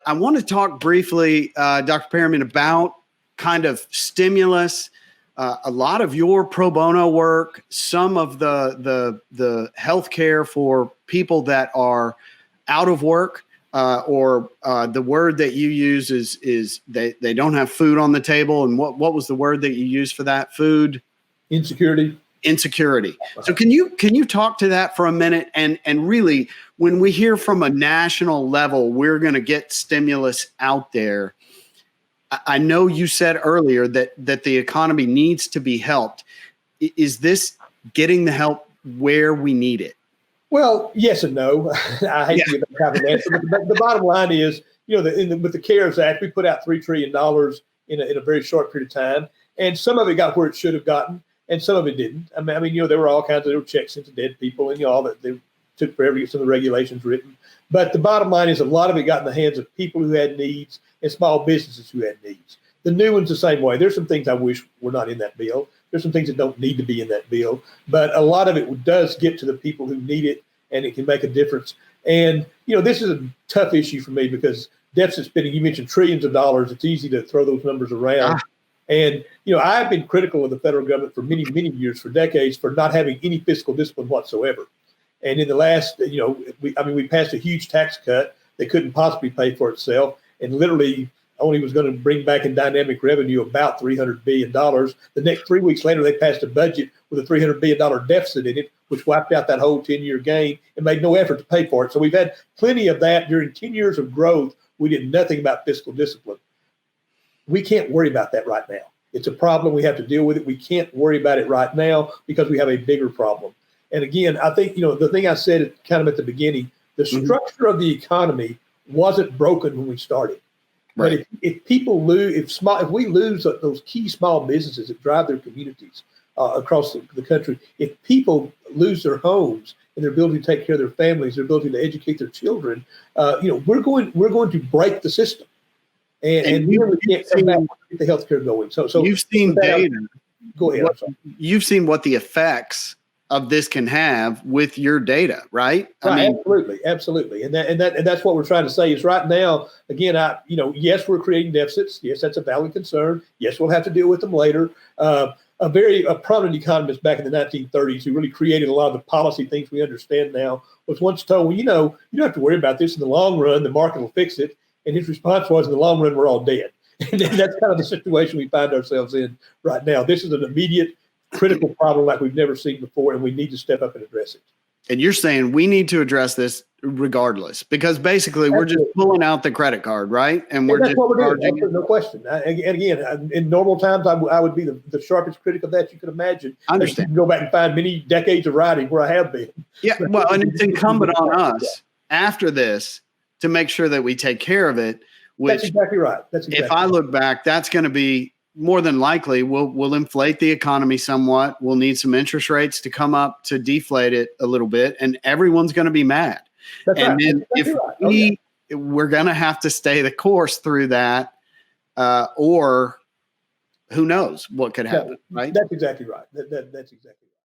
I want to talk briefly, Dr. Perryman, about kind of stimulus. A lot of your pro bono work, some of the healthcare for people that are out of work, or the word that you use is they don't have food on the table. And what was the word that you used for that? Food insecurity. So can you talk to that for a minute? And really, when we hear from a national level, we're going to get stimulus out there. I know you said earlier that the economy needs to be helped. Is this getting the help where we need it? Well, yes and no. I hate to give that kind of an answer, but the bottom line is, with the CARES Act, we put out $3 trillion in a very short period of time, and some of it got where it should have gotten, and some of it didn't. I mean, there were all kinds of little checks into dead people, and all that. They took forever to get some of the regulations written. But the bottom line is, a lot of it got in the hands of people who had needs and small businesses who had needs. The new one's the same way. There's some things I wish were not in that bill. There's some things that don't need to be in that bill. But a lot of it does get to the people who need it, and it can make a difference. And, this is a tough issue for me because deficit spending, you mentioned trillions of dollars. It's easy to throw those numbers around. And, I've been critical of the federal government for many, many years, for decades, for not having any fiscal discipline whatsoever. And in the last, we passed a huge tax cut that couldn't possibly pay for itself, and literally only was going to bring back in dynamic revenue about $300 billion. The next 3 weeks later, they passed a budget with a $300 billion deficit in it, which wiped out that whole 10-year gain and made no effort to pay for it. So we've had plenty of that. During 10 years of growth, we did nothing about fiscal discipline. We can't worry about that right now. It's a problem. We have to deal with it. We can't worry about it right now because we have a bigger problem. And again, I think, the thing I said kind of at the beginning, the structure of the economy wasn't broken when we started. Right. But if people lose, if we lose those key small businesses that drive their communities across the country, if people lose their homes and their ability to take care of their families, their ability to educate their children, we're going to break the system, and we can't come back and get the healthcare going. So you've seen data. Go ahead. You've seen what the effects of this can have with your data, right? Absolutely. And that's what we're trying to say is right now, again, yes, we're creating deficits. Yes, that's a valid concern. Yes, we'll have to deal with them later. A prominent economist back in the 1930s who really created a lot of the policy things we understand now was once told, well, you don't have to worry about this in the long run. The market will fix it. And his response was, in the long run, we're all dead. And that's kind of the situation we find ourselves in right now. This is an immediate critical problem like we've never seen before, and we need to step up and address it. And you're saying we need to address this regardless, because basically we're just pulling out the credit card, right? And that's what we're doing. No question. And again, in normal times, I would be the sharpest critic of that you could imagine. I understand. You can go back and find many decades of writing where I have been. Yeah, well, and it's incumbent on us after this to make sure that we take care of it. That's exactly right. If I look back, that's going to be more than likely we'll inflate the economy somewhat. We'll need some interest rates to come up to deflate it a little bit, and everyone's going to be mad. Then we're going to have to stay the course through that, or who knows what could happen, right? That's exactly right. That's exactly right.